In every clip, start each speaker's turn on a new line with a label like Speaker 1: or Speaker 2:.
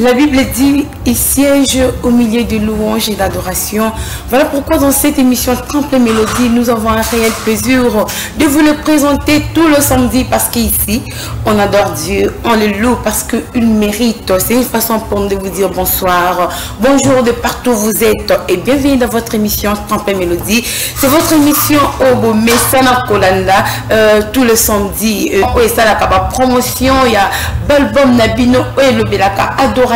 Speaker 1: La Bible dit, il siège au milieu de louanges et d'adoration. Voilà pourquoi dans cette émission Temple Mélodie, nous avons un réel plaisir de vous le présenter tout le samedi parce qu'ici, on adore Dieu, on le loue parce qu'il mérite. C'est une façon pour nous de vous dire bonsoir, bonjour de partout où vous êtes et bienvenue dans votre émission Temple Mélodie. C'est votre émission Obo Messana Kolanda tout le samedi. Et ça, la promotion, il y a Balbom Nabino et le Belaka Adoration.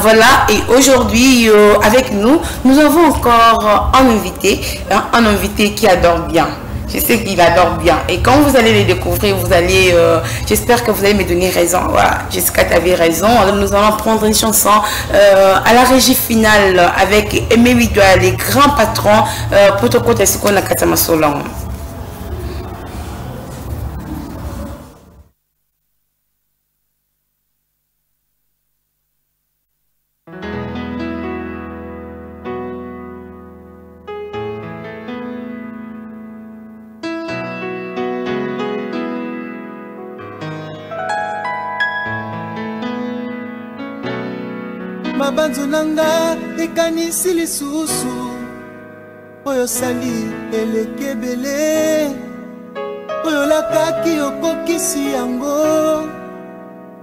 Speaker 1: Voilà, et aujourd'hui, avec nous, nous avons encore un invité qui adore bien. Je sais qu'il adore bien. Et quand vous allez les découvrir, vous allez, j'espère que vous allez me donner raison. Voilà, Jessica, tu avais raison. Alors, nous allons prendre une chanson à la régie finale avec Aimé Widwa, les grands patrons, Potoko Tessuko Nakatama Solon.
Speaker 2: Mabanzo nanga ekanisi lisusu oyo sali elekebele oyo lakaki okokisi yango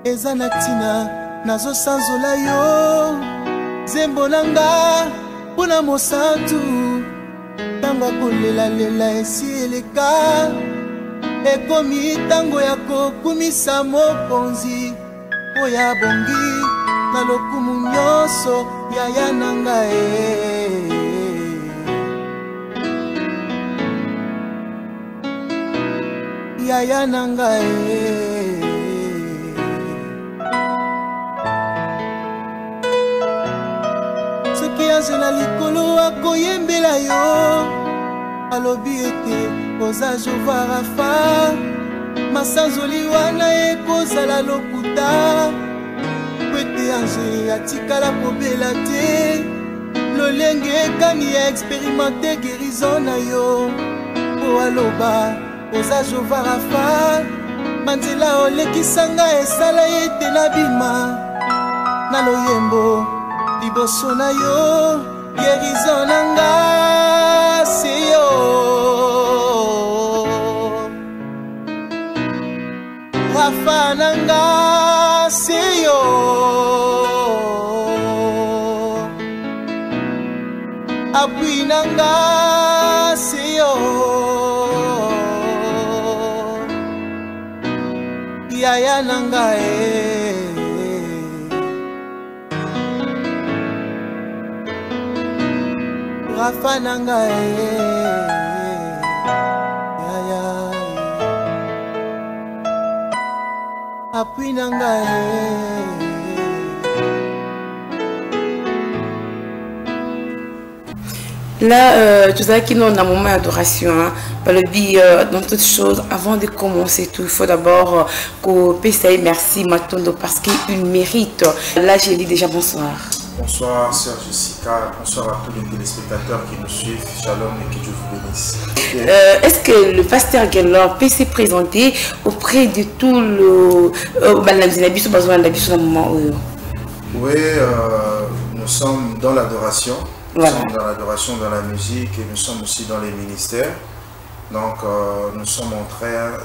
Speaker 2: eza na tina nazo sanzola yo zembo nanga mpona mosantu ntango akolelalela esi eleka ekomi ntango ya kokumisa mokonzi oyo abongi na lokumu nyonso yaya nanga yaya nanga soki azela likolo akoyembela yo alobi ete oza Jova Rafa masanzoli wana ekozala lokuta kwete ange atikala kobela te lolenge ekani ya experimente guérison na yo po aloba oza Jova Rafa manzela olekisanga esala ete nabima na loyembo liboso na yo guérison nanga se yo Rafa nanga se yo appui nanga se yo yaya nanga Rafa nanga yaya appui nanga
Speaker 1: Là, tout ça qui nous a un moment d'adoration, hein, par le biais dans toutes choses, avant de commencer tout, il faut d'abord qu'on puisse dire merci Matondo parce qu'il mérite. Là, j'ai dit déjà bonsoir.
Speaker 3: Bonsoir, sœur Jessica. Bonsoir à tous les téléspectateurs qui nous suivent. Shalom et que Dieu vous bénisse.
Speaker 1: Est-ce que le pasteur Guelor peut se présenter auprès de tout le...
Speaker 3: Oui, nous sommes dans l'adoration. Nous
Speaker 1: Voilà.
Speaker 3: sommes dans l'adoration, dans la musique et nous sommes aussi dans les ministères. Donc, nous sommes en train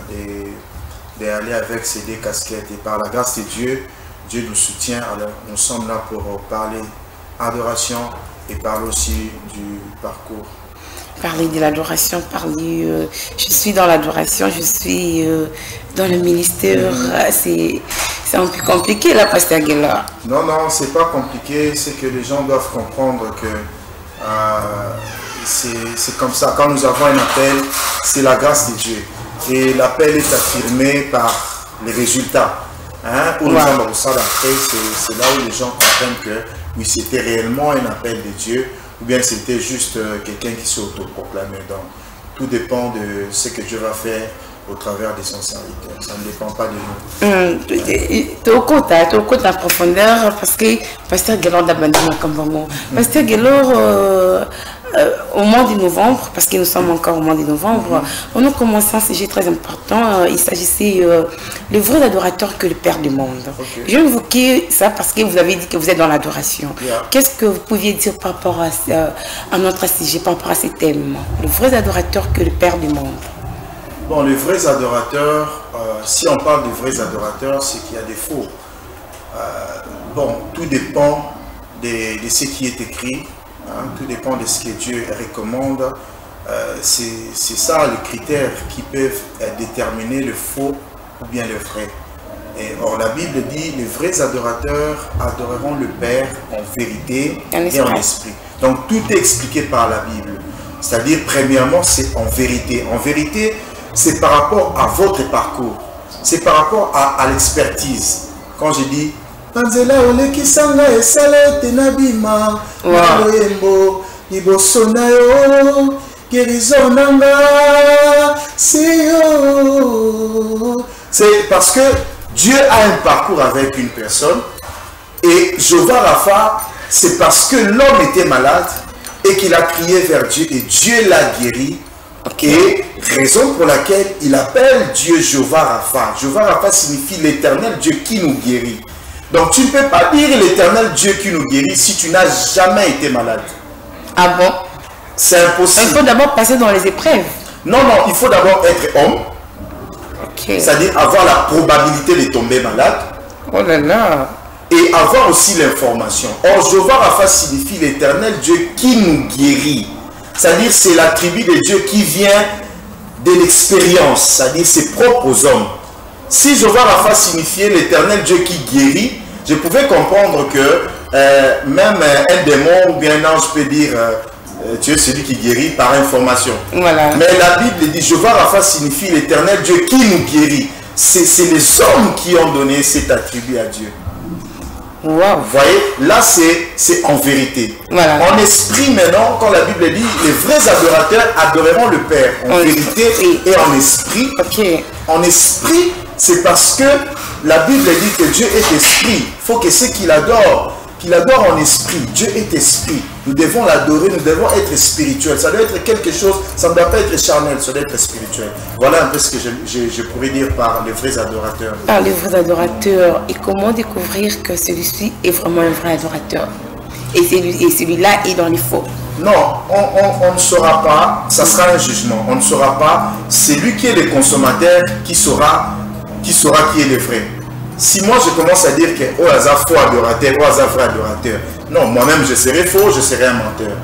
Speaker 3: d'aller avec ces deux casquettes. Et par la grâce de Dieu, Dieu nous soutient. Alors, nous sommes là pour parler adoration et parler aussi du parcours.
Speaker 1: Parler de l'adoration, je suis dans l'adoration, je suis dans le ministère. C'est un peu compliqué là, pasteur Guelor.
Speaker 3: Non, non, c'est pas compliqué. C'est que les gens doivent comprendre que c'est comme ça. Quand nous avons un appel, c'est la grâce de Dieu. Et l'appel est affirmé par les résultats. Hein? Pour nous après, c'est là où les gens comprennent que oui, c'était réellement un appel de Dieu ou bien c'était juste quelqu'un qui s'est autoproclamé. Donc, tout dépend de ce que Dieu va faire au travers de son serviteur. Ça ne dépend pas de nous.
Speaker 1: Tu au côté en profondeur parce que pasteur Guelor d'abandonner comme bon. Pasteur Guelor au mois de novembre, parce que nous sommes encore au mois de novembre, on a commencé un sujet très important. Il s'agissait le vrai adorateur que le Père du monde. Je vais évoquer ça parce que vous avez dit que vous êtes dans l'adoration. Qu'est-ce que vous pouviez dire par rapport à notre sujet, par rapport à ce thème? Le vrai adorateur que le Père du monde.
Speaker 3: Bon, les vrais adorateurs, si on parle de vrais adorateurs, c'est qu'il y a des faux. Bon, tout dépend de ce qui est écrit, hein, tout dépend de ce que Dieu recommande. C'est ça les critères qui peuvent déterminer le faux ou bien le vrai. Et, or, la Bible dit, les vrais adorateurs adoreront le Père en vérité et en esprit. Donc, tout est expliqué par la Bible. C'est-à-dire, premièrement, c'est en vérité. En vérité, c'est par rapport à votre parcours. C'est par rapport à l'expertise. Quand je dis, Panzela olekisanga esale tenabima loyembo ibosona yo gerizonanga c'est parce que Dieu a un parcours avec une personne et Jéhovah Rapha, c'est parce que l'homme était malade et qu'il a crié vers Dieu et Dieu l'a guéri. Et raison pour laquelle il appelle Dieu Jéhovah Rapha. Jéhovah Rapha signifie l'éternel Dieu qui nous guérit. Donc tu ne peux pas dire l'éternel Dieu qui nous guérit si tu n'as jamais été malade.
Speaker 1: Ah bon?
Speaker 3: C'est impossible.
Speaker 1: Il faut d'abord passer dans les épreuves.
Speaker 3: Non, non, il faut d'abord être homme. C'est-à-dire avoir la probabilité de tomber malade.
Speaker 1: Oh là là.
Speaker 3: Et avoir aussi l'information. Or, Jéhovah Rapha signifie l'éternel Dieu qui nous guérit. C'est-à-dire c'est l'attribut de Dieu qui vient de l'expérience. C'est-à-dire c'est propre aux hommes. Si Jéhovah Rapha signifiait l'éternel Dieu qui guérit, je pouvais comprendre que même un démon ou bien un ange peut dire tu es celui qui guérit par information. Voilà. Mais la Bible dit Jéhovah Rapha signifie l'éternel Dieu qui nous guérit. C'est les hommes qui ont donné cet attribut à Dieu. Wow. Vous voyez, là c'est en vérité. Voilà. En esprit maintenant, quand la Bible dit les vrais adorateurs adoreront le Père en vérité et en esprit. En esprit, c'est parce que la Bible dit que Dieu est esprit. Il faut que ceux qui l'adorent en esprit. Dieu est esprit. Nous devons l'adorer, nous devons être spirituels. Ça doit être quelque chose, ça ne doit pas être charnel, ça doit être spirituel. Voilà un peu ce que je pourrais dire par les vrais adorateurs.
Speaker 1: Par les vrais adorateurs. Et comment découvrir que celui-ci est vraiment un vrai adorateur? Et celui-là est dans les faux.
Speaker 3: Non, on ne saura pas, ça sera un jugement. On ne saura pas, c'est lui qui est le consommateur qui saura qui est le vrai. Si moi je commence à dire que oh hasard faux adorateur, oh hasard vrai adorateur, non, moi-même je serai faux, je serai un menteur.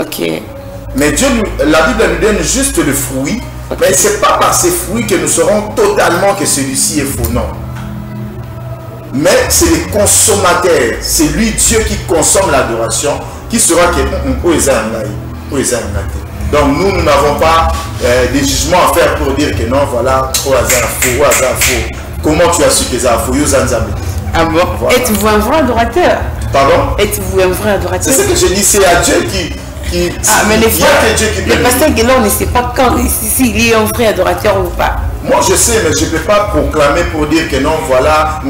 Speaker 1: Ok.
Speaker 3: Mais Dieu, la Bible nous donne juste le fruit, mais ce n'est pas par ces fruits que nous saurons totalement que celui-ci est faux, non. Mais c'est le consommateur, c'est lui Dieu qui consomme l'adoration, qui sera que donc nous n'avons pas des jugements à faire pour dire que non, voilà, oh hasard faux. Comment tu as su que ça a fouillé aux Anzambé?
Speaker 1: Ah bon? Voilà. Êtes-vous un vrai adorateur?
Speaker 3: Pardon?
Speaker 1: Êtes-vous un vrai adorateur?
Speaker 3: C'est ce que je dis, c'est à Dieu qui
Speaker 1: ah, mais les fois, le pasteur Guélon ne sait pas quand s'il est un vrai adorateur ou pas.
Speaker 3: Moi je sais, mais je ne peux pas proclamer pour dire que non, voilà,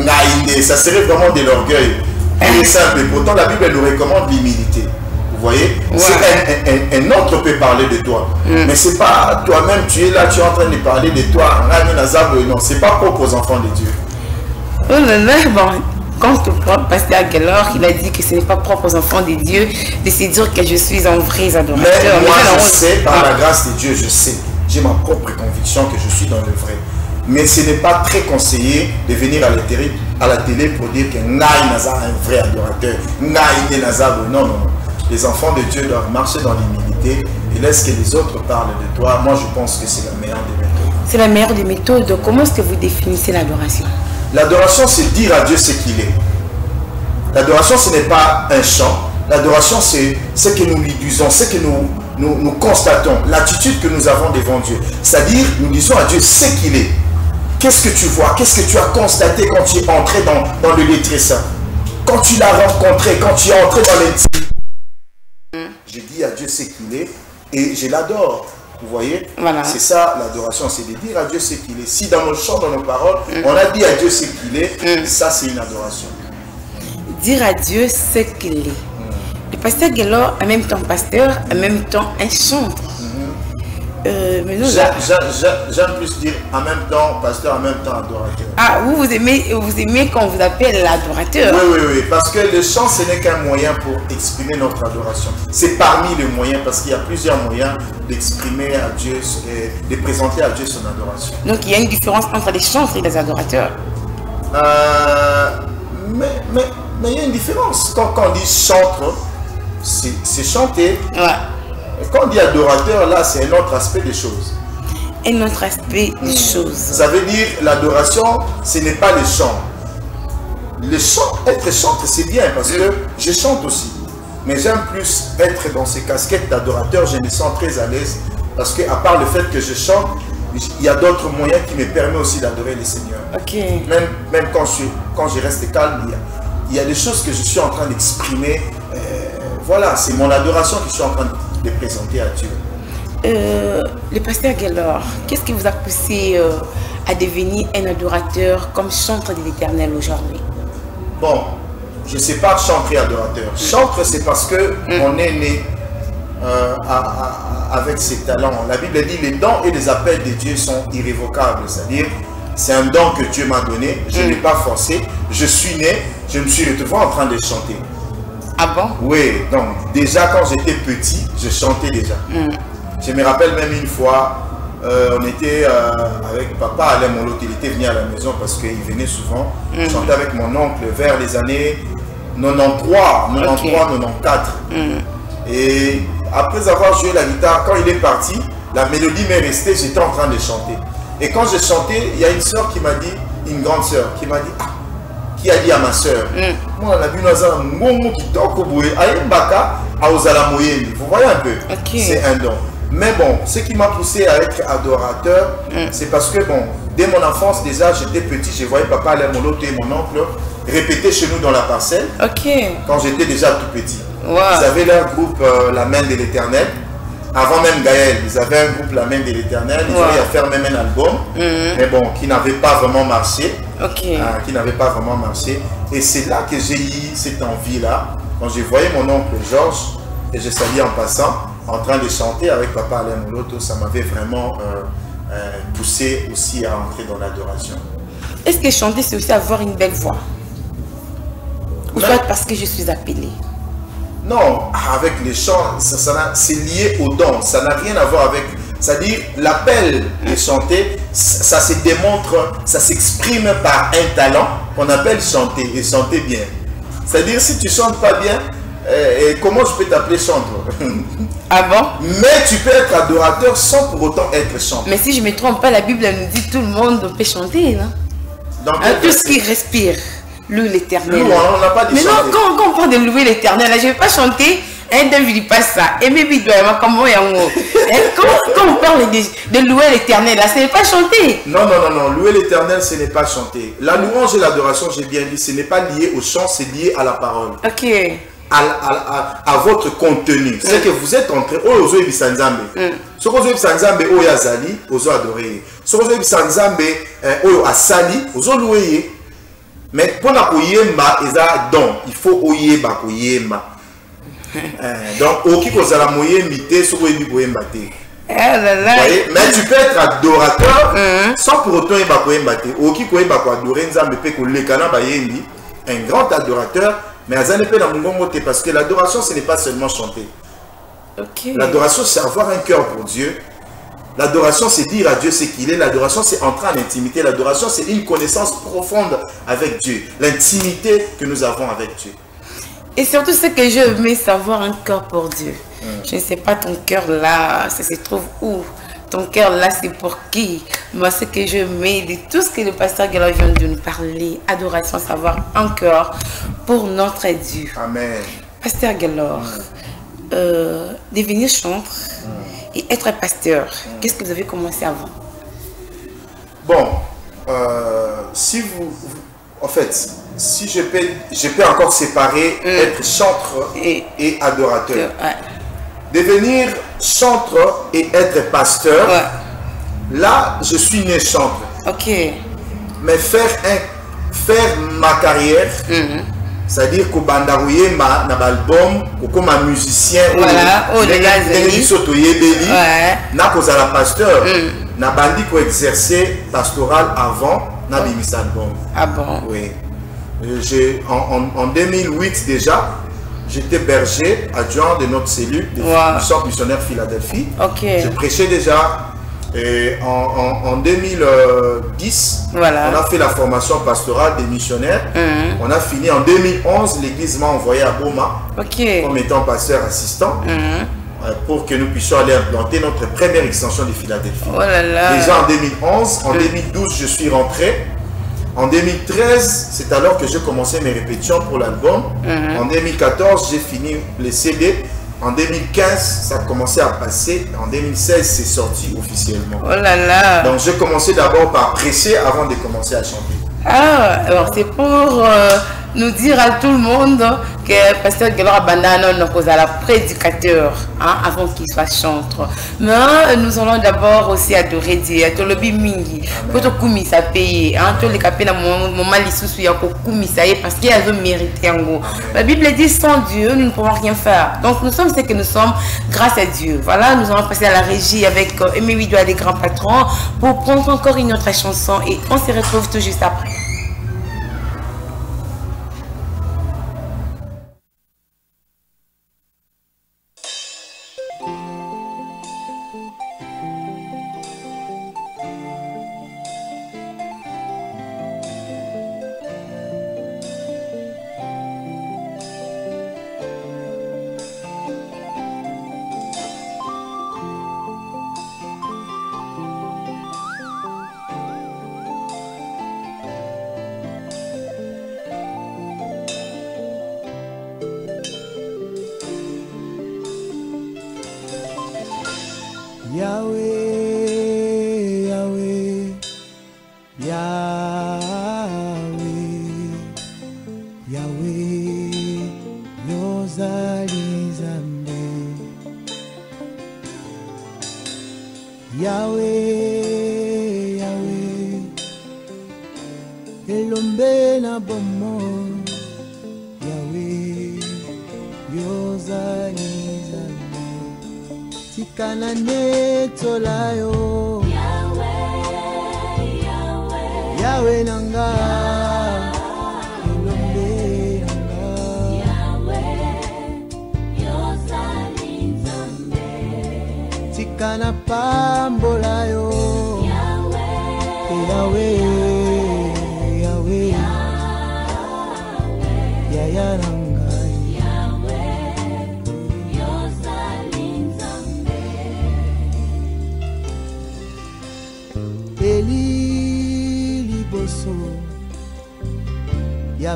Speaker 3: ça serait vraiment de l'orgueil. C'est simple, pourtant la Bible nous recommande l'humilité. Vous voyez, ouais. Un autre peut parler de toi, mais c'est pas toi-même, tu es là, tu es en train de parler de toi. Non, c'est pas propre aux enfants de Dieu.
Speaker 1: Oh là là, bon, quand le pasteur Aguilar, il a dit que ce n'est pas propre aux enfants de Dieu de se dire que je suis un vrai adorateur.
Speaker 3: Mais moi, je sais, par la grâce de Dieu, je sais, j'ai ma propre conviction que je suis dans le vrai. Mais ce n'est pas très conseillé de venir à la télé pour dire que Naï Naza est un vrai adorateur. Naï Naza, non. Les enfants de Dieu doivent marcher dans l'humilité et laisse que les autres parlent de toi. Moi, je pense que c'est la meilleure des méthodes.
Speaker 1: C'est la meilleure des méthodes. Comment est-ce que vous définissez l'adoration?
Speaker 3: L'adoration, c'est dire à Dieu ce qu'il est. L'adoration, ce n'est pas un chant. L'adoration, c'est ce que nous lui disons, ce que nous constatons, l'attitude que nous avons devant Dieu. C'est-à-dire, nous disons à Dieu ce qu'il est. Qu'est-ce que tu vois? Qu'est-ce que tu as constaté quand tu es entré dans le lieu très saint? Quand tu l'as rencontré, quand tu es entré dans l'intimité. Je dis à Dieu ce qu'il est et je l'adore. Vous voyez, voilà. C'est ça l'adoration, c'est de dire à Dieu ce qu'il est. Si dans nos chants, dans nos paroles, on a dit à Dieu ce qu'il est, ça c'est une adoration.
Speaker 1: Dire à Dieu ce qu'il est. Le pasteur Guelor, en même temps pasteur, en même temps un chantre. Mais nous,
Speaker 3: j'aime plus dire en même temps pasteur, en même temps adorateur.
Speaker 1: Ah, vous aimez qu'on vous appelle l'adorateur.
Speaker 3: Oui, parce que le chant, ce n'est qu'un moyen pour exprimer notre adoration. C'est parmi les moyens, parce qu'il y a plusieurs moyens d'exprimer à Dieu, de présenter à Dieu son adoration.
Speaker 1: Donc il y a une différence entre les chantres et les adorateurs.
Speaker 3: Mais il y a une différence. Quand on dit chantre, c'est chanter.
Speaker 1: Ouais.
Speaker 3: Et quand on dit adorateur, là, c'est un autre aspect des choses.
Speaker 1: Un autre aspect des choses.
Speaker 3: Ça veut dire l'adoration, ce n'est pas le chant. Le chant, être chantre, c'est bien parce que je chante aussi. Mais j'aime plus être dans ces casquettes d'adorateur, je me sens très à l'aise. Parce que à part le fait que je chante, il y a d'autres moyens qui me permettent aussi d'adorer le Seigneur.
Speaker 1: Ok.
Speaker 3: Même quand je reste calme, il y a des choses que je suis en train d'exprimer. Voilà, c'est mon adoration que je suis en train de présenter à Dieu.
Speaker 1: Le pasteur Guelor, qu'est-ce qui vous a poussé à devenir un adorateur comme chantre de l'Éternel aujourd'hui?
Speaker 3: Bon, je ne sais pas chanter adorateur. Chantre, c'est parce qu'on est né avec ses talents. La Bible dit les dons et les appels de Dieu sont irrévocables. C'est-à-dire, c'est un don que Dieu m'a donné. Je ne l'ai pas forcé. Je suis né, je me suis retrouvé en train de chanter.
Speaker 1: Ah bon?
Speaker 3: Oui, donc déjà quand j'étais petit, je chantais déjà. Je me rappelle même une fois, on était avec papa, Alain Molote, il était venu à la maison parce qu'il venait souvent. Je chantais avec mon oncle vers les années 93, 94. Et après avoir joué la guitare, quand il est parti, la mélodie m'est restée, j'étais en train de chanter. Et quand j'ai chanté, il y a une soeur qui m'a dit, une grande soeur, qui m'a dit, qui a dit à ma soeur, moi, on a vu vous voyez un peu, c'est un don. Mais bon, ce qui m'a poussé à être adorateur, c'est parce que bon, dès mon enfance déjà, j'étais petit, je voyais papa, Alain Molote et mon oncle répéter chez nous dans la parcelle. Quand j'étais déjà tout petit.
Speaker 1: Wow.
Speaker 3: Ils avaient leur groupe La Main de l'Éternel. Avant même Gaël, ils avaient un groupe La Main de l'Éternel. Ils avaient à faire même un album, mais bon, qui n'avait pas vraiment marché. Qui n'avait pas vraiment marché. Et c'est là que j'ai eu cette envie-là. Quand je voyais mon oncle Georges, que je saluais en passant, en train de chanter avec papa Alain Moloto, ça m'avait vraiment poussé aussi à entrer dans l'adoration.
Speaker 1: Est-ce que chanter, c'est aussi avoir une belle voix? Ou soit parce que je suis appelée?
Speaker 3: Non, avec les chants, c'est lié au don. Ça n'a rien à voir avec... C'est-à-dire, l'appel de chanter, ça se démontre, ça s'exprime par un talent qu'on appelle chanter, et chanter bien. C'est-à-dire, si tu chantes pas bien, comment je peux t'appeler chantre?
Speaker 1: Ah bon?
Speaker 3: Mais tu peux être adorateur sans pour autant être chanteur.
Speaker 1: Mais si je ne me trompe pas, la Bible nous dit tout le monde peut chanter, non? Tout ce qui respire. Loue l'Éternel.
Speaker 3: On n'a pas dit
Speaker 1: mais non, quand on parle de louer l'Éternel, je ne vais pas chanter. Un ne dit pas ça. Et même comment quand on parle de louer l'Éternel, ce n'est pas chanter.
Speaker 3: Non. Louer l'Éternel, ce n'est pas chanter. La louange et l'adoration, j'ai bien dit, ce n'est pas lié au chant, c'est lié à la parole.
Speaker 1: Ok.
Speaker 3: À votre contenu. C'est que vous êtes en train. Oh, ozo ebisa nzambe. Ce que ozo ebisa nzambe, oyo azali, ozo adorer. Ce que ozo ebisa nzambe, oyo asali, ozo louer. Mais pour la koyemba, il faut oyeba koyemba. Donc, au qui cause la moyenne mité, ce que vous pouvez battre. Mais tu peux être adorateur sans pour autant y koyemba. Au qui koye ba adorer nzambe pe ko lekana ba yendi, un grand adorateur, mais azane pe na mungongo te parce que l'adoration ce n'est pas seulement chanter. L'adoration c'est avoir un cœur pour Dieu. L'adoration, c'est dire à Dieu ce qu'il est. L'adoration, c'est entrer en intimité. L'adoration, c'est une connaissance profonde avec Dieu. L'intimité que nous avons avec Dieu.
Speaker 1: Et surtout, ce que je veux savoir, un cœur pour Dieu. Je ne sais pas ton cœur là, ça se trouve où? Ton cœur là, c'est pour qui? Moi, ce que je mets de tout ce que le pasteur Guelor vient de nous parler, adoration, savoir un cœur pour notre Dieu.
Speaker 3: Amen.
Speaker 1: Pasteur Guelor, devenir chantre et être pasteur, qu'est-ce que vous avez commencé avant?
Speaker 3: Bon, si vous... En fait, si je peux encore séparer être chantre et adorateur. Devenir chantre et être pasteur, là, je suis né chantre.
Speaker 1: Ok.
Speaker 3: Mais faire ma carrière c'est-à-dire que bandarouyemba na album comme un musicien
Speaker 1: voilà oh les gars
Speaker 3: na kozala pasteur na bandi ko exercer pastoral avant na bimisa album.
Speaker 1: Ah bon?
Speaker 3: Oui. En 2008 déjà, j'étais berger adjoint de notre cellule de Centre missionnaire Philadelphie. Je prêchais déjà. Et en 2010,
Speaker 1: voilà.
Speaker 3: On a fait la formation pastorale des missionnaires. On a fini en 2011, l'église m'a envoyé à Boma comme étant pasteur assistant pour que nous puissions aller implanter notre première extension de Philadelphie.
Speaker 1: Oh là là.
Speaker 3: Déjà en 2011, en 2012, je suis rentré. En 2013, c'est alors que j'ai commencé mes répétitions pour l'album. En 2014, j'ai fini les CD. En 2015, ça a commencé à passer. En 2016, c'est sorti officiellement.
Speaker 1: Oh là là.
Speaker 3: Donc, j'ai commencé d'abord par prêcher avant de commencer à chanter.
Speaker 1: Ah, alors c'est pour nous dire à tout le monde que Pasteur Gelora Bandana nous a la prédicateur avant qu'il soit chanteur. Mais nous allons d'abord aussi adorer Dieu. Tout le mingi. Pour tout kumisa payer. Tous les capés dans mon malisusu ya ko kumisa parce qu'il y a un mérite en gros. La Bible dit sans Dieu nous ne pouvons rien faire. Donc nous sommes ce que nous sommes grâce à Dieu. Voilà, nous allons passer à la régie avec Aimé Widoua des grands patrons pour prendre encore une autre chanson et on se retrouve tout juste après.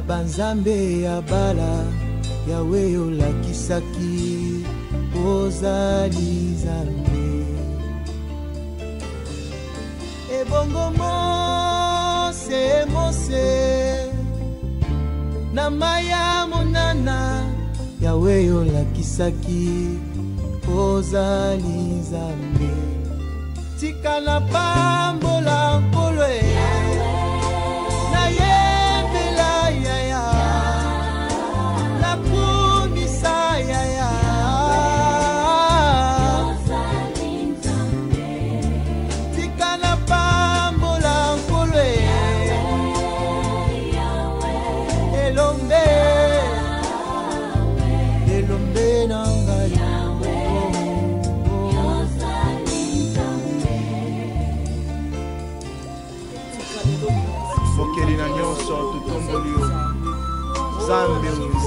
Speaker 2: Banzambe ya bala yawe olakisaki ozali Nzambe ebongo mose na maya monana yawe olakisaki ozali Nzambe tika na pambola kolwe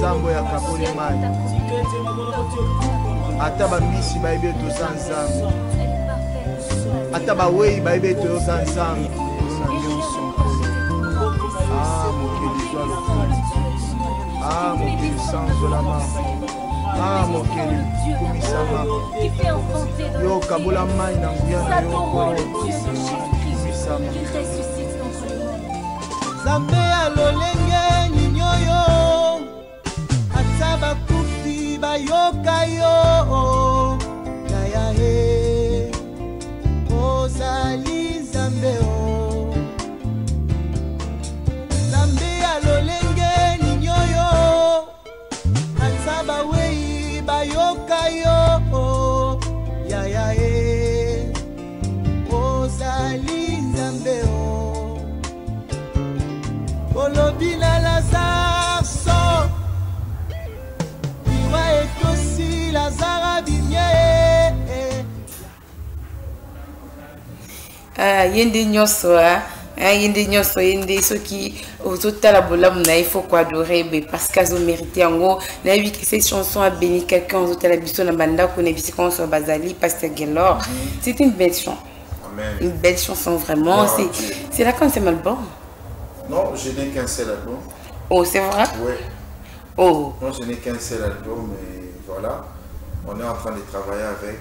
Speaker 4: Zambo ya kaboni mai ata bambisi baibe to sanzango ata bawei baibe to sanzango mokili soit le fond mokili sans la main mokili kumisama yo kabola mai na nguya yo kumisama
Speaker 2: Zambe alolenge ninyoyo Ataba kufi bayoka yo Yaya he Ozali Zambe o Zambe alolenge ninyoyo olobi na Lazare so Iwa est aussi Lazare abimye
Speaker 1: Yende nyoso yende nyoso yende soki autotala bolamu na il faut quoi adorer parce qu'elles ont mérité en gros na vu que cette chanson a béni quelqu'un autotala biso na banda ko na bisiko so bazali Pasteur Guelor. C'est une belle chanson.
Speaker 3: Amen.
Speaker 1: Une belle chanson vraiment. C'est là quand c'est mal bon.
Speaker 3: Non, je n'ai qu'un seul album.
Speaker 1: Oh, c'est vrai?
Speaker 3: Oui.
Speaker 1: Oh.
Speaker 3: Non, je n'ai qu'un seul album, mais voilà. On est en train de travailler avec.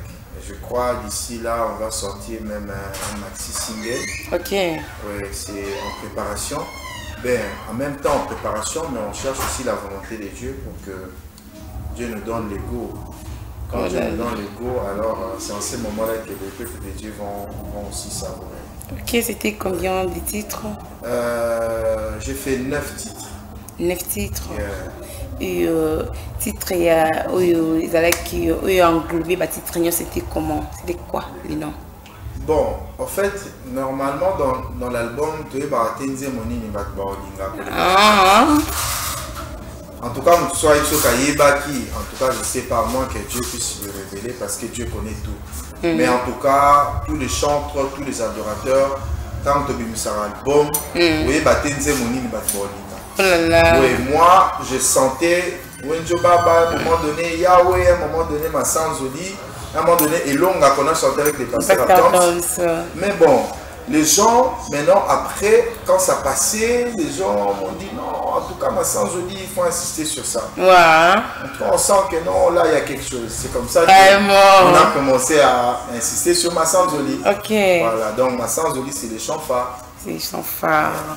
Speaker 3: Je crois d'ici là, on va sortir même un maxi single.
Speaker 1: Ok.
Speaker 3: Oui, c'est en préparation. Ben, en même temps en préparation, mais on cherche aussi la volonté de Dieu pour que Dieu nous donne l'ego. Quand Dieu nous donne l'ego, alors c'est en ce moment-là que les peuples de Dieu vont aussi savourer.
Speaker 1: Ok, c'était combien de titres?
Speaker 3: J'ai fait 9 titres.
Speaker 1: 9 titres.
Speaker 3: Yeah.
Speaker 1: Et titre qui englobé titre c'était comment? C'était quoi les noms?
Speaker 3: Bon, en fait, normalement dans l'album, tu es Tenze Monini Batbaolinga. En tout cas, en tout cas, je sais par moi que Dieu puisse le révéler parce que Dieu connaît tout. Mais en tout cas, tous les chantres, tous les adorateurs, quand tu as un album, oui, Tenze Monini Batbaolinga. Oui, moi, je sentais, à un moment donné, Yahweh, à un moment donné, ma Sanzoli, à un moment donné, et l'onga qu'on a chanté avec les pasteurs à Toms. Mais bon, les gens, maintenant, après, quand ça passait, les gens m'ont dit non, en tout cas, ma Sanzoli, il faut insister sur ça.
Speaker 1: Ouais.
Speaker 3: En tout cas, on sent que non, là, il y a quelque chose. C'est comme ça qu'on a commencé à insister sur ma Sanzoli.
Speaker 1: Ok.
Speaker 3: Voilà, donc ma Sanzoli, c'est les chants phares.
Speaker 1: C'est sans phare.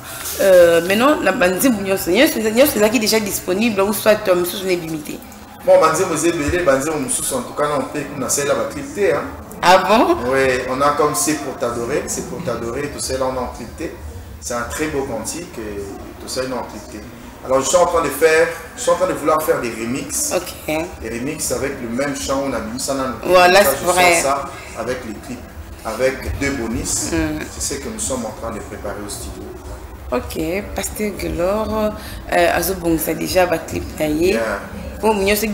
Speaker 1: Maintenant, la bandit c'est qui déjà disponible ou soit sous une limité.
Speaker 3: Bon, bandit Mozébélé, bandit Moussous, en tout cas, on peut essayer la crypté.
Speaker 1: Ah bon?
Speaker 3: Oui, on a comme c'est pour t'adorer, tout ça là on a encrypté. C'est un très beau cantique et tout ça là on a encrypté. Alors je suis en train de vouloir faire des remixes.
Speaker 1: Ok. Des
Speaker 3: remixes avec le même chant, on a mis ça dans le
Speaker 1: voilà, c'est vrai.
Speaker 3: Ça avec les clips. Avec 2 bonus, c'est ce que nous sommes en train de préparer au studio. Ok,
Speaker 1: Pasteur Guelor, Azobong, ça déjà va clip taillé. Pour nous, c'est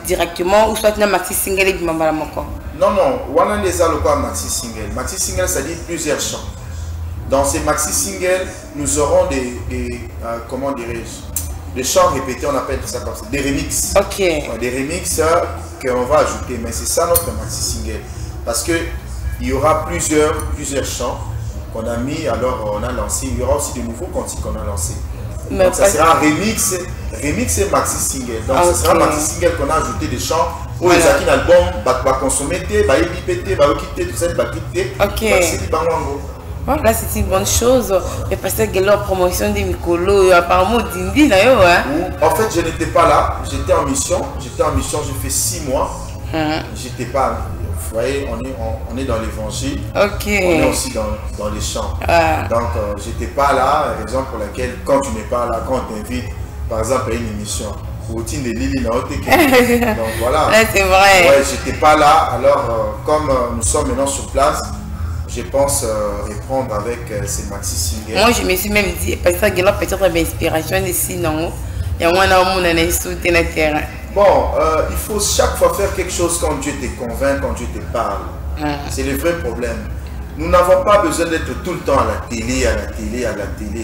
Speaker 1: directement ou soit un maxi single et du Mambalamoko.
Speaker 3: Non, on a déjà le maxi single. Maxi single, ça dit plusieurs chants. Dans ces maxi singles, nous aurons comment dirais-je, des chants répétés, on appelle ça comme ça, des remixes.
Speaker 1: Ok.
Speaker 3: Des remixes qu'on va ajouter, mais c'est ça notre maxi single. Parce que il y aura plusieurs chants qu'on a mis, alors on a lancé. Il y aura aussi de nouveaux cantiques qu'on a lancés. Donc ça sera remix et maxi single. Donc ce sera maxi single qu'on a ajouté des chants où les acquis l'album va consommer, va épiter, va quitter, tout ça, va quitter.
Speaker 1: Ok. Là c'est une bonne chose. Et parce que leur promotion des Mikolo, apparemment Dindi là.
Speaker 3: En fait je n'étais pas là, j'étais en mission, j'ai fait 6 mois. J'étais pas. Vous voyez, on est dans l'évangile, on est aussi dans les chants. Donc, j'étais pas là, raison pour laquelle, quand tu n'es pas là, quand on t'invite, par exemple, à une émission, routine de Lili na donc voilà.
Speaker 1: C'est vrai.
Speaker 3: Ouais, j'étais pas là, alors, comme nous sommes maintenant sur place, je pense répondre avec ces maxi singles.
Speaker 1: Moi, je me suis même dit, parce que Guelor peut-être l'inspiration de sinon, il y a moins d'amour dans les soutiens de terrain.
Speaker 3: Bon, il faut chaque fois faire quelque chose quand Dieu te convainc, quand Dieu te parle. C'est le vrai problème. Nous n'avons pas besoin d'être tout le temps à la télé.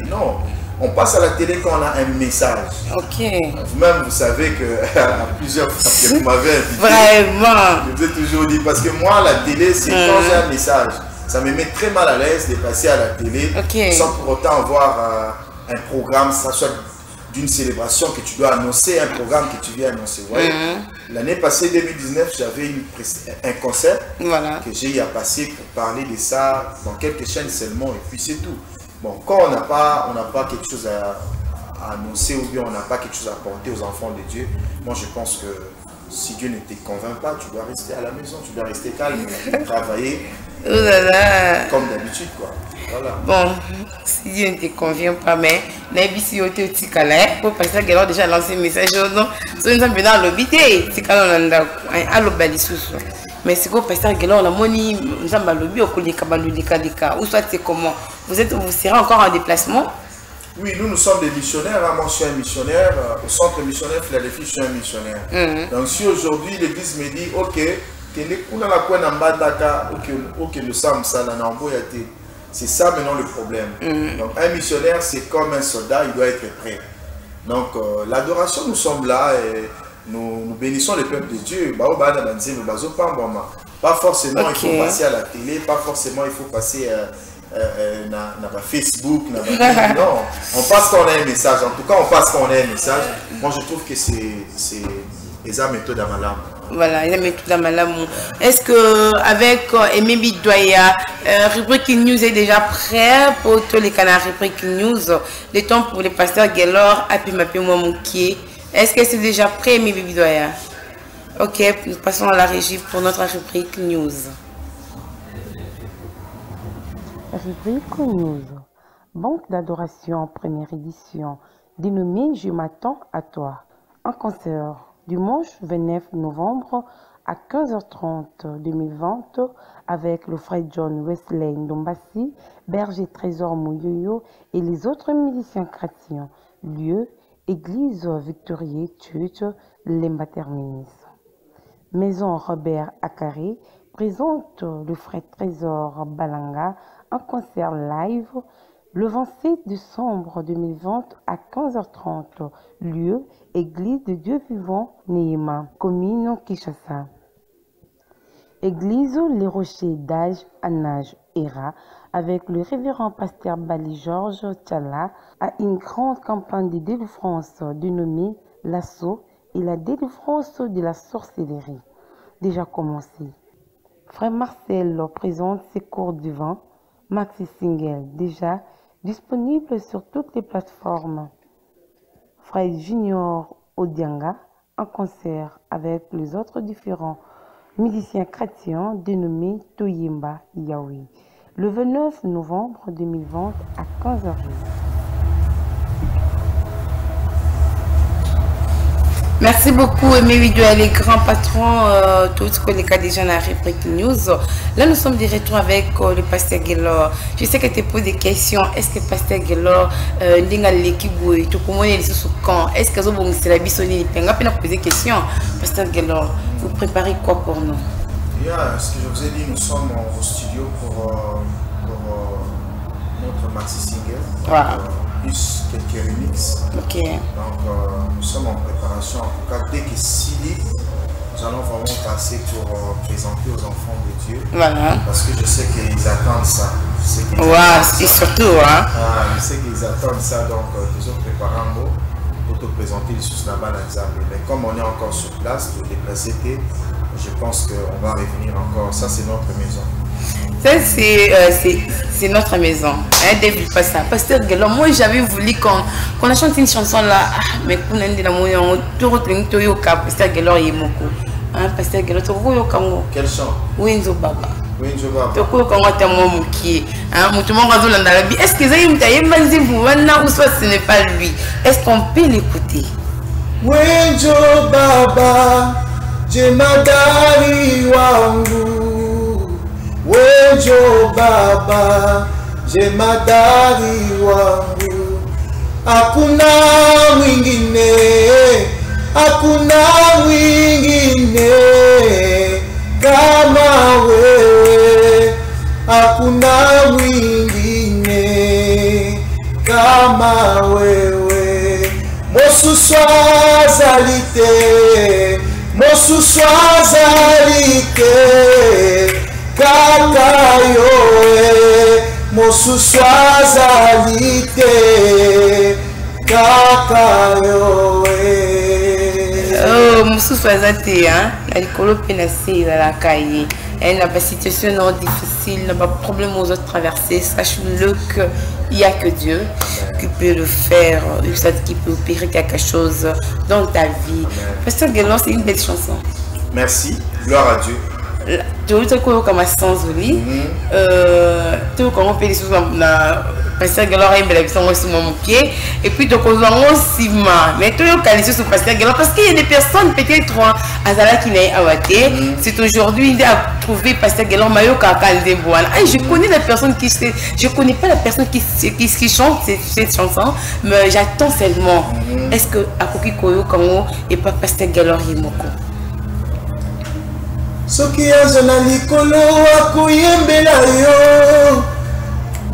Speaker 3: Non, on passe à la télé quand on a un message.
Speaker 1: Ok.
Speaker 3: Vous-même, vous savez que à plusieurs fois que vous m'avez invité.
Speaker 1: Vraiment.
Speaker 3: Je vous ai toujours dit, parce que moi, la télé, c'est quand j'ai un message. Ça me met très mal à l'aise de passer à la télé sans pour autant avoir un programme, ça soit d'une célébration que tu dois annoncer, un programme que tu viens annoncer. L'année passée, 2019, j'avais un concert que j'ai eu à passer pour parler de ça dans quelques chaînes seulement, et puis c'est tout. Bon, quand on n'a pas quelque chose à annoncer ou bien on n'a pas quelque chose à apporter aux enfants de Dieu, moi je pense que si Dieu ne te convainc pas, tu dois rester à la maison, tu dois rester calme, travailler comme d'habitude, quoi. Voilà.
Speaker 1: Bon, si Dieu ne te convient pas, mais si tu es petit calais, pour passer à déjà lancé un message, non, si nous sommes dans l'obité, c'est quand on a l'obali sous. Mais c'est quoi passer à Guelor, la monnaie, nous avons l'obité au collier, ou soit c'est comment? Vous serez encore en déplacement?
Speaker 3: Oui, nous sommes des missionnaires. Hein. Moi, je suis un missionnaire. Au centre missionnaire Philadelphie, je suis un missionnaire. Donc, si aujourd'hui l'église me dit, ok, c'est ça maintenant le problème. Donc, un missionnaire, c'est comme un soldat, il doit être prêt. Donc, l'adoration, nous sommes là et nous bénissons le peuple de Dieu. Pas forcément il faut passer à la télé, pas forcément il faut passer à Facebook. Non, on passe quand on a un message. En tout cas, on passe quand on a un message. Moi, je trouve que c'est les méthode à malam.
Speaker 1: Voilà, les méthode à malam. Est-ce que avec Aimé Bidoya, rubrique news est déjà prêt pour tous les canaux rubrique news? Le temps pour les pasteurs Guélor, Apimapi Mouamoukié. Est-ce que c'est déjà prêt, Aimé Bidoya? Ok, nous passons à la régie pour notre rubrique news.
Speaker 5: Rubrique news. Banque d'adoration première édition, dénommée Je m'attends à toi. Un concert dimanche 29 novembre à 15h30 2020 avec le frère John Wesley Ndombassi, Berger Trésor Mouyoyo et les autres musiciens chrétiens. Lieu, Église Victorie Church, Lemba Terminis. Maison Robert Akari présente le frère Trésor Balanga, un concert live le 27 décembre 2020 à 15h30. Lieu, Église de Dieu Vivant, Néima, commune Kinshasa. Église Les Rochers d'Age à Nage Era, avec le révérend pasteur Bali Georges Tchala, a une grande campagne de délivrance dénommée L'Assaut et la délivrance de la sorcellerie. Déjà commencé. Frère Marcel présente ses cours du vin, Maxi Single, déjà disponible sur toutes les plateformes. Frère Junior Odianga, un concert avec les autres différents musiciens chrétiens dénommés Toyimba Yahweh, le 29 novembre 2020 à 15h.
Speaker 1: Merci beaucoup, Aimé Bidoya, les grands patrons, tous les cas déjà dans la rubrique news. Là, nous sommes de retour avec le pasteur Guélor. Je sais que tu poses des questions. Est-ce que le pasteur Guélor, l'équipe, tout comment il est sous quand? Est-ce que c'est la bisonnie? On a posé des questions. Pasteur Guélor, vous préparez quoi pour nous?
Speaker 3: Bien, ce que je vous ai dit, nous sommes au studio pour notre maxi single.
Speaker 1: Wow.
Speaker 3: Plus quelques remixes.
Speaker 1: Ok.
Speaker 3: Donc nous sommes en préparation. En tout cas, dès que Sili, nous allons vraiment passer pour présenter aux enfants de Dieu.
Speaker 1: Voilà.
Speaker 3: Parce que je sais qu'ils attendent ça.
Speaker 1: Et surtout, hein.
Speaker 3: Je sais qu'ils attendent ça. Donc nous sommes préparés un mot pour te présenter les sous Nabal Nzambe. Mais comme on est encore sur place, de déplacer, je pense qu'on va revenir encore. Ça, c'est notre maison.
Speaker 1: Ça, c'est notre maison. Hein, David, pas ça. Pasteur Guélor, moi, j'avais voulu qu'on a chanté une chanson là. Mais pour nous, on a tout Pasteur Guélor et Moko. Hein, Pasteur Guélor, tu vois,
Speaker 3: quel chant?
Speaker 1: Winzo Baba.
Speaker 3: Winzo Baba.
Speaker 1: Tu vois, comment tu as mon mouki. Est-ce que ce n'est pas lui? Est-ce qu'on peut l'écouter?
Speaker 2: Winzo Baba, Jemadari wangu. Wejo Baba, jemadari wangu, hakuna mwingine, hakuna mwingine kama wewe, hakuna mwingine kama wewe. Mosuswa zalite, mosuswa zalite. Kaka yoe, mosuswa zalite, kaka yoe.
Speaker 1: Oh, mosuswa zalite, hein? La likolo penasé dans la cahier. Elle n'a pas de situation non difficile, n'a pas de problème aux autres traversées. Sache-le qu'il n'y a que Dieu qui peut le faire, qui peut opérer quelque chose dans ta vie. Pasteur Guélor, c'est une belle chanson.
Speaker 3: Merci, gloire à Dieu.
Speaker 1: Tu as comme sans oli, tu as comment payer les choses Pasteur Galor a une sur mon pied. Et puis, donc, on a aussi mais tout le cas, sur Pasteur Galor, parce qu'il y a des personnes, peut-être, à Zala qui n'est awate. C'est aujourd'hui, il a trouvé Pasteur Galor Mayo Kakal Boal. Je connais la personne qui je connais pas la personne qui chante cette chanson, mais j'attends seulement. Est-ce que Akoki Koyo Kango et pas Pasteur Galor Yimoko?
Speaker 3: Soki azana likolo akoyembela yo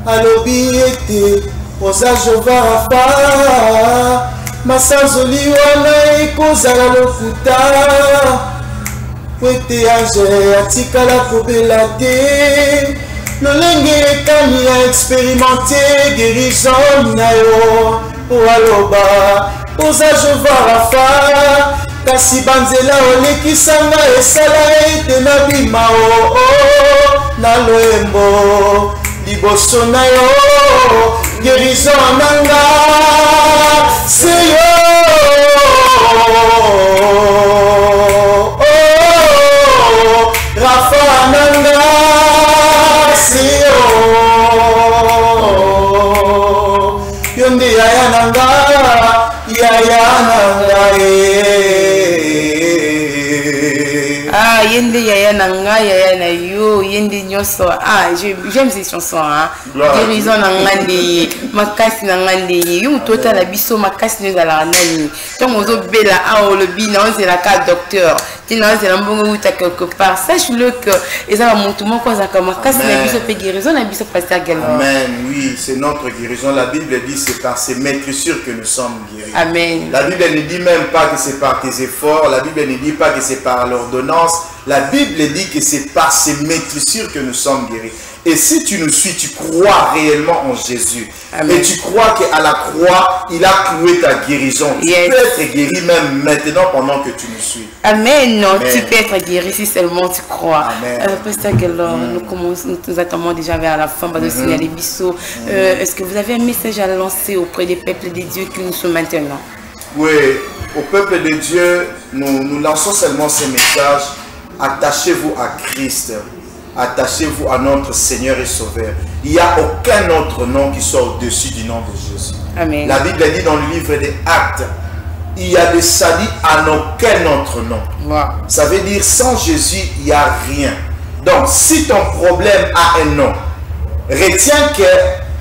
Speaker 3: alobi ete oza Jova Rafa masanzoli wana ekozala lokuta po ete ange atikala kobela te lolenge ekani ya expérimenté guérison na yo po aloba oza Jova Rafa kasi banzela olekisanga esala ete nabima na loembo liboso na yo guérison nanga se yo Rafa nanga se yo yo nde yaya nanga
Speaker 1: Ah, yende yaya nanga yaya na yo yende nyoso. Ah, j'aime ces chansons hein. Guérison nangandi makasi nangandi yo tota la biso makasi ne la nani. Donc ozo bela a o le bina on c'est la carte docteur. Tina c'est la mbongo uta quelque part. Sache-le que ezala montumo ko za kama makasi na biso pe guérison na biso Pasteur Galor.
Speaker 3: Amen. Oui, c'est notre guérison. La Bible dit c'est par ses maîtrissures que nous sommes guéris.
Speaker 1: Amen.
Speaker 3: La Bible ne dit même pas que c'est par tes efforts. La Bible ne dit pas que c'est par l'ordonnance. La Bible dit que c'est par ses maîtrissures que nous sommes guéris. Et si tu nous suis, tu crois réellement en Jésus. Amen. Et tu crois qu'à la croix, il a cloué ta guérison. Tu peux être guéri même maintenant pendant que tu nous suis.
Speaker 1: Amen. Non, tu peux être guéri si seulement tu crois.
Speaker 3: Amen.
Speaker 1: Pasteur Galor, nous attendons déjà vers la fin de signaler Bissot. Est-ce que vous avez un message à lancer auprès des peuples de Dieu qui nous sont maintenant?
Speaker 3: Oui, au peuple de Dieu, nous lançons seulement ces messages. Attachez-vous à Christ. Attachez-vous à notre Seigneur et Sauveur. Il n'y a aucun autre nom qui soit au-dessus du nom de Jésus.
Speaker 1: Amen.
Speaker 3: La Bible dit dans le livre des Actes, il y a de salut en aucun autre nom.
Speaker 1: Wow.
Speaker 3: Ça veut dire sans Jésus, il n'y a rien. Donc, si ton problème a un nom, retiens que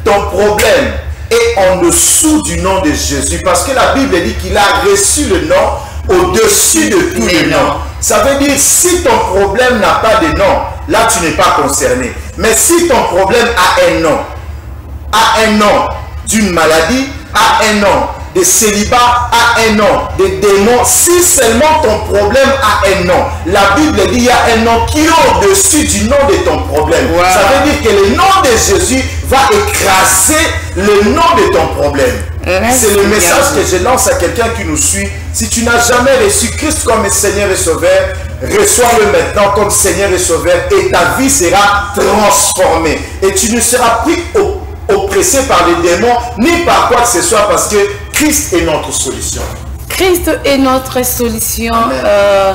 Speaker 3: ton problème est en dessous du nom de Jésus. Parce que la Bible dit qu'il a reçu le nom au-dessus de tous les noms. Ça veut dire si ton problème n'a pas de nom, là tu n'es pas concerné. Mais si ton problème a un nom d'une maladie, a un nom de célibat, a un nom de démon, si seulement ton problème a un nom, la Bible dit il y a un nom qui est au-dessus du nom de ton problème. Wow. Ça veut dire que le nom de Jésus va écraser le nom de ton problème. C'est le message que je lance à quelqu'un qui nous suit. Si tu n'as jamais reçu Christ comme Seigneur et Sauveur, reçois-le maintenant comme Seigneur et Sauveur et ta vie sera transformée. Et tu ne seras plus oppressé par les démons ni par quoi que ce soit parce que Christ est notre solution.
Speaker 1: Christ est notre solution.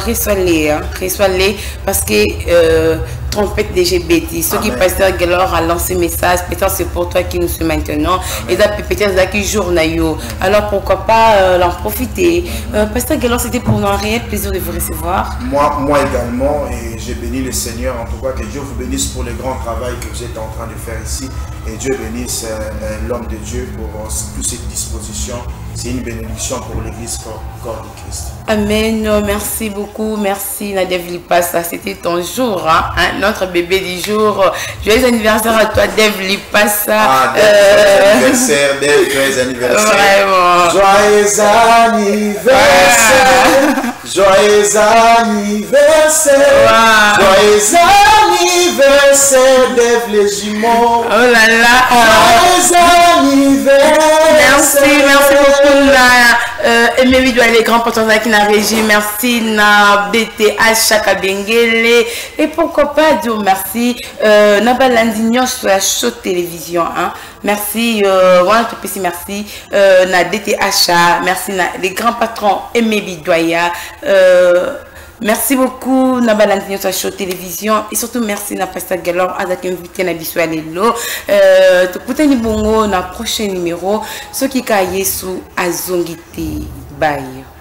Speaker 1: Reçois-les parce que trompette des GBT. Ceux qui Pasteur Galor a lancé message, peut-être c'est pour toi qui nous sommes maintenant. Et peut-être qui journaux. Alors pourquoi pas l'en profiter. Pasteur Galor, c'était pour nous un réel plaisir de vous recevoir.
Speaker 3: Moi également, et j'ai béni le Seigneur. En tout cas, que Dieu vous bénisse pour le grand travail que vous êtes en train de faire ici. Et Dieu bénisse l'homme de Dieu pour toute cette disposition. C'est une bénédiction pour l'église corps de Christ.
Speaker 1: Amen. Merci beaucoup. Merci Nadia Vilipassa. C'était ton jour, hein? Notre bébé du jour. Joyeux anniversaire à toi, Dev Lipassa.
Speaker 3: Joyeux anniversaire, Dev, joyeux anniversaire.
Speaker 1: Vraiment.
Speaker 3: Joyeux anniversaire. Joyeux anniversaire. Joyeux anniversaire, Dev les jumeaux.
Speaker 1: Oh là là.
Speaker 3: Joyeux anniversaire.
Speaker 1: Merci beaucoup. Aimé vidéo les grands porteurs qui n'a régi. Merci na BTH Chaka Bengele. Et pourquoi pas dire merci Naba Landignon sur la show télévision. Hein. Merci, voilà tout petit merci na DTH. Merci na les grands patrons Aimé Bidoya. Merci beaucoup Nabalantine sur Show Télévision et surtout merci na Pasteur Galor à d'accueillir invité na Bissoa Lelo. Pour tenir bongo na prochain numéro ce qui caillé sous Azongité. Bye.